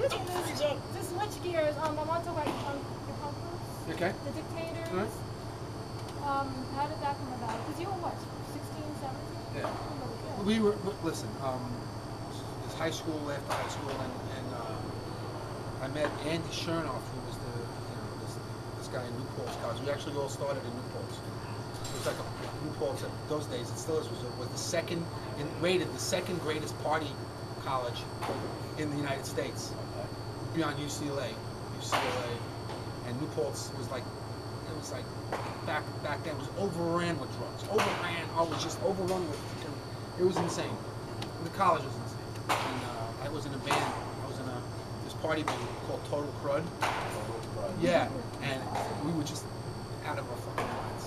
using this to switch gears. I want to talk about your punk groups. Okay. The Dictators. Alright. How did that come about? Because you were what, 16, 17? Yeah. Oh, We were, listen, it's high school, after high school, and I met Andy Chernoff, who was this guy in New Paltz College. We actually all started in New Paltz. It was like New Paltz at those days, it still is, was the second, rated the second greatest party college in the United States, beyond UCLA, and New Paltz was like, it was like, back then, it was overran with drugs, it was just overrun with, it was insane. The college was insane. And I was in a band, this party band called Total Crud. Yeah, and we were just out of our fucking minds.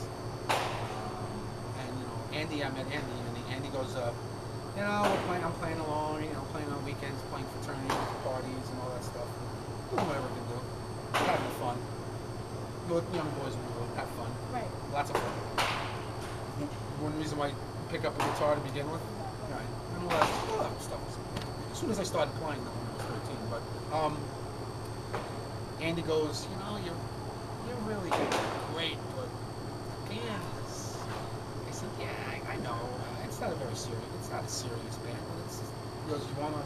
And I met Andy, and Andy goes, I'm playing along, playing on weekends, playing fraternities, parties, and all that stuff. Doing whatever we can do. Having fun. What young boys will do, have fun. Right. Lots of fun. One reason why you pick up a guitar to begin with. Right. And all that stuff. As soon as I started playing, though, when I was 13. But Andy goes, you're really great, but band is. I said, yeah, I know. It's not a serious band. But he goes, you want to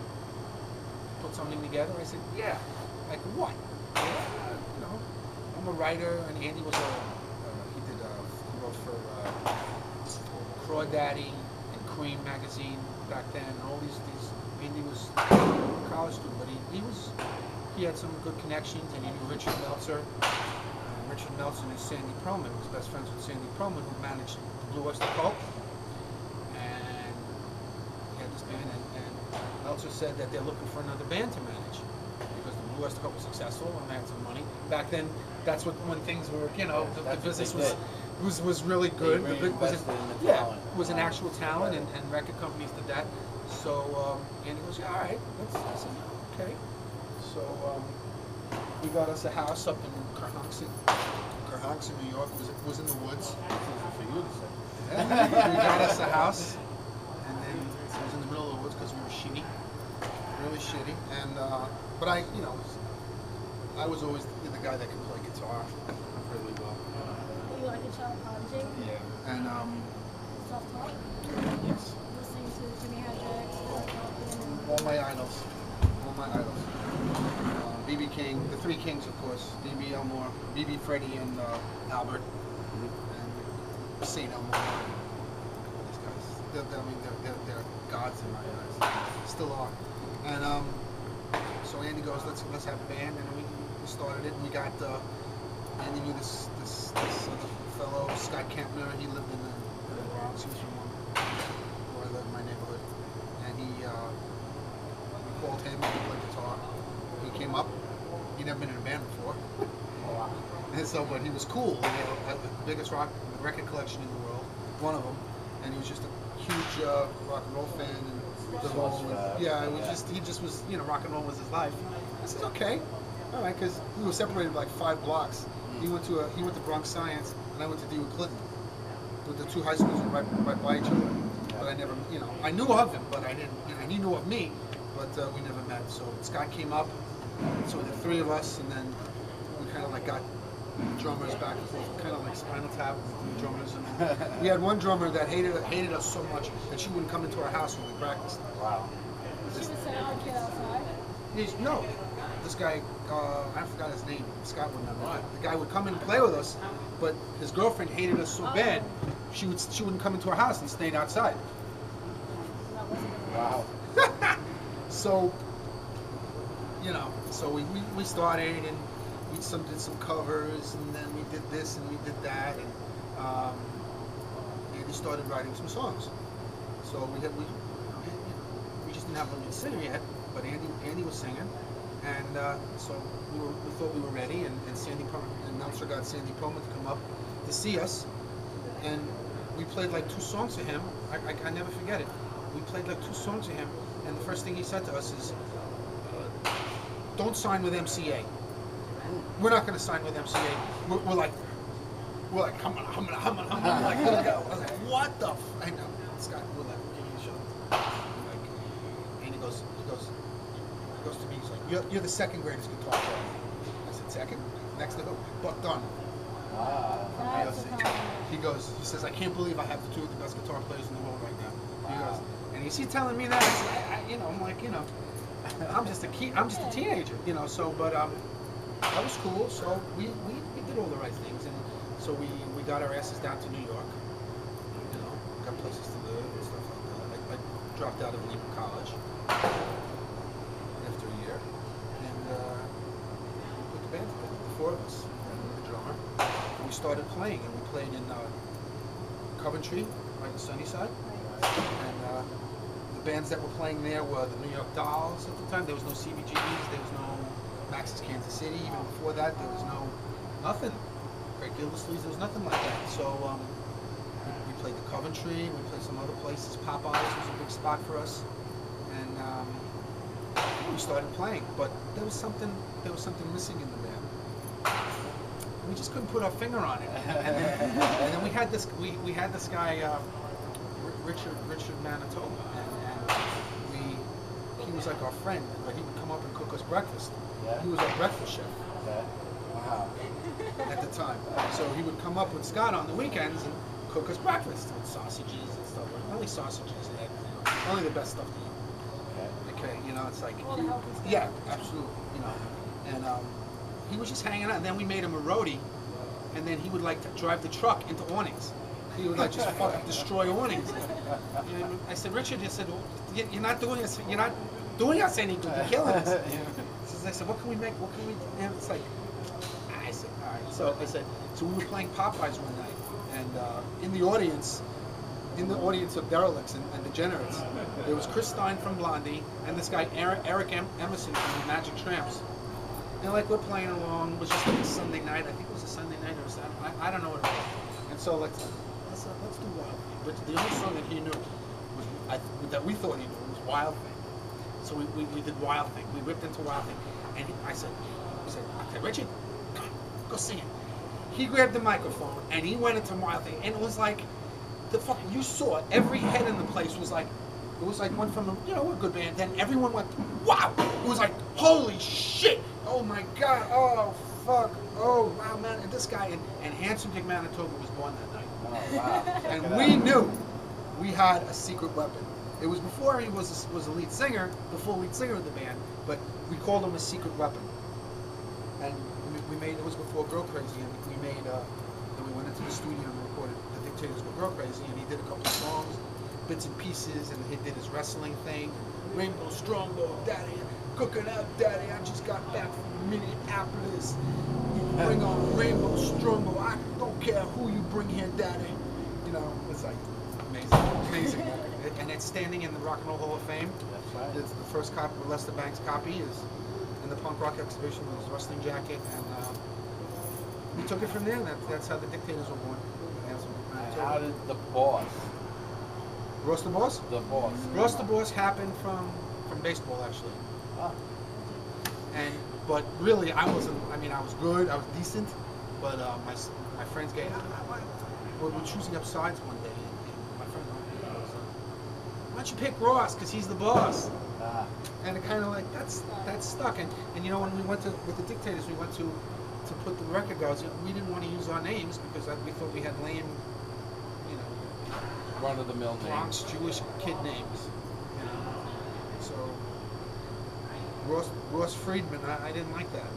put something together? I said, yeah. Like what? I'm a writer, and Andy was he wrote for Crawdaddy and Cream magazine back then, and all these Andy was a college student, but he had some good connections, and he knew Richard Meltzer. Richard Meltzer knew Sandy Pearlman, was best friends with Sandy Pearlman, who managed Blue Oyster Cult, and he had this band, and Meltzer said that they're looking for another band to manage, because the Blue Oyster Cult was successful and they had some money. Back then, that's when things were, the business was really good. Was an actual talent, and record companies did that. So Andy goes, yeah, all right, I said, yeah, okay. So we got us a house up in Kerhonkson, New York. It was in the woods. For you to say. Yeah. We got us a house, and then it was in the middle of the woods because we were shitty, really shitty. And but I was always the guy that could play guitar really well. You like a child prodigy? Yeah. And Self-taught? yes. Listening to Jimi Hendrix, All my idols. B.B. King, the Three Kings, of course. B.B. Elmore, B.B. Freddie, and Albert, and St. Elmore. These guys. They're gods in my eyes. Still are. And so Andy goes, let's have a band, and we started it. And we got Andy knew this other fellow, Scott Kempner. He lived in the Bronx. He was from where I lived in my neighborhood, and we called him. He played guitar. He came up. He'd never been in a band before. And so, but he was cool. Had the biggest record collection in the world, one of them, and he was just a huge rock and roll fan. And the whole, he just was, rock and roll was his life. I said, okay, all right, because we were separated by like 5 blocks. He went to Bronx Science, and I went to DeWitt Clinton. The two high schools were right by each other. But I never, I knew of him, but I didn't, and he knew of me, but we never met. So Scott came up. So the 3 of us, and then we kind of like got drummers back and forth, kind of like Spinal Tap drummers. And we had one drummer that hated us so much that she wouldn't come into our house when we practiced. Wow. she would say, I'll get outside. No, this guy, I forgot his name. Scott would remember. The guy would come in and play with us, but his girlfriend hated us so bad, she wouldn't come into our house and stayed outside. Wow. So. So we started, and we did some covers, and then we did this and we did that, and Andy started writing some songs. So we just didn't have a lead singer yet, but Andy was singing, and so we thought we were ready, and Sandy Pearlman, and Meltzer got Sandy Pearlman to come up to see us, and we played like 2 songs for him. I never forget it. We played like 2 songs for him, and the first thing he said to us is, don't sign with MCA. We're not going to sign with MCA. We're like, come on, like, let's go. I was like, what the f? I know, Scott, we're like, give me a show. And he goes to me, he's like, you're the second greatest guitar player. I said, second? Next to who? Buck Dunn. Ah. That's a compliment. He says, I can't believe I have the two of the best guitar players in the world right now. He goes, and he's telling me that, I'm like, I'm just a teenager, so, but, that was cool, so we did all the right things, and so we got our asses down to New York, got places to live and stuff like that. I dropped out of Lehman College after a year, and we put the band together, the four of us, and the drummer, and we started playing, and we played in Coventry, right in Sunnyside, and the bands that were playing there were the New York Dolls at the time. There was no CBGBs, there was no Max's Kansas City. Even before that, there was nothing. Great Gildersleeves, there was nothing like that. So we played the Coventry, we played some other places. Popeyes was a big spot for us, and we started playing. But there was something missing in the band. We just couldn't put our finger on it. And then we had this guy Richard Manitoba, and he was like our friend. But he would come up and cook us breakfast. Yeah. He was our breakfast chef. Okay. Wow. At the time. So he would come up with Scott on the weekends and cook us breakfast with sausages and stuff. Only sausages, only the best stuff to eat. Okay, it's like All the healthy stuff. yeah, absolutely, and he was just hanging out, and then we made him a roadie, and then he would like to drive the truck into awnings. He would like just fucking destroy awnings. And I said, Richard, I said, well, you're not doing us any good. You're killing us. So I said, what can we make? What can we? And it's like, I said, all right. So I said, so we were playing Popeyes one night, and in the audience of Derelicts and Degenerates, there was Chris Stein from Blondie and this guy Eric Emerson from the Magic Tramps. And like we're playing along, it was just like a Sunday night. I think it was a Sunday night or Saturday. I don't know what it was. And so let's do Wild Thing. But the only song that he knew that we thought he knew was Wild Thing. So we did Wild Thing. We ripped into Wild Thing, and I said, okay, Richard, come on, go sing it. He grabbed the microphone and he went into Wild Thing, and it was like you saw it. Every head in the place was like, it was like went from we're a good band. Then everyone went, wow! It was like, holy shit! Oh my God! Oh fuck! Oh wow, man! And this guy and Handsome Dick Manitoba was born that night. Oh, wow. And we knew we had a secret weapon. It was before he was a lead singer, the full lead singer of the band, but we called him a secret weapon. And we made, it was before Girl Crazy, and we made, then we went into the studio and recorded The Dictators Were Girl Crazy, and he did a couple of songs, bits and pieces, and he did his wrestling thing, Rainbow Strongbow, Daddy, cooking out, Daddy, I just got back from Minneapolis, bring on Rainbow Strongbow, I don't care who you bring here, Daddy. It's like amazing. And it's standing in the Rock and Roll Hall of Fame. That's right. It's the first copy, Lester Banks copy, is in the punk rock exhibition with his wrestling jacket, and we took it from there. That's how the Dictators were born. And how did the boss? Ross the Boss? The boss. Ross the Boss happened from baseball, actually. Ah. But really, I was good, I was decent, but my friends gave, we were choosing up sides one day, and my friend goes, why don't you pick Ross, because he's the boss? Ah. And it kind of like, that's stuck. And when we went with the Dictators, we went to put the record goes, we didn't want to use our names because we thought we had lame, Run-of-the-mill names. Bronx Jewish kid names. So Ross Friedman, I didn't like that.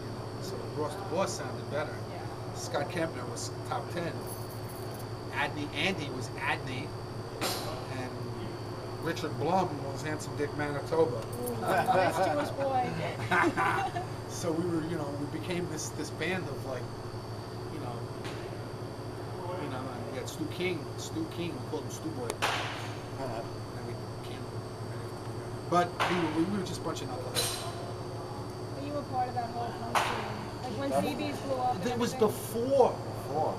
So Ross the Boss sounded better. Scott Kempner was top 10. Andy was Adney, and Richard Blum was Handsome Dick Manitoba. Nice Jewish boy. So we were, we became this band of like, and we had Stu King, we called him Stu Boy. And we came, but we were just a bunch of knuckleheads. But you were part of that whole punk scene. Like when CBs blew up. It was everything. before.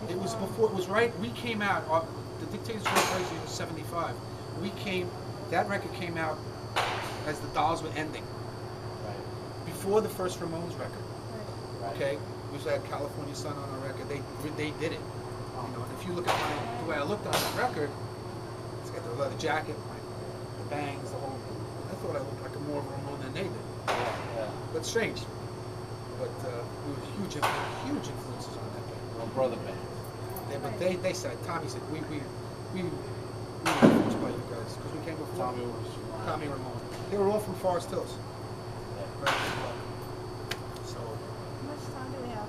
It was before. It was right. We came out. The Dictators Were Crazy was '75. That record came out as the Dolls were ending. Right. Before the first Ramones record. Right. Okay. We had California Sun on our record. They did it. And if you look at the way I looked on that record, it's got the leather jacket, the bangs, the whole. I thought I looked like more of a Ramone than they did. Yeah. But strange. But we were huge influences on that band. Well, brother band. But they said, Tommy said, we were influenced by you guys because we came before. Tommy was. Tommy Ramone. They were all from Forest Hills. Yeah. Right as well. So How much time do we have?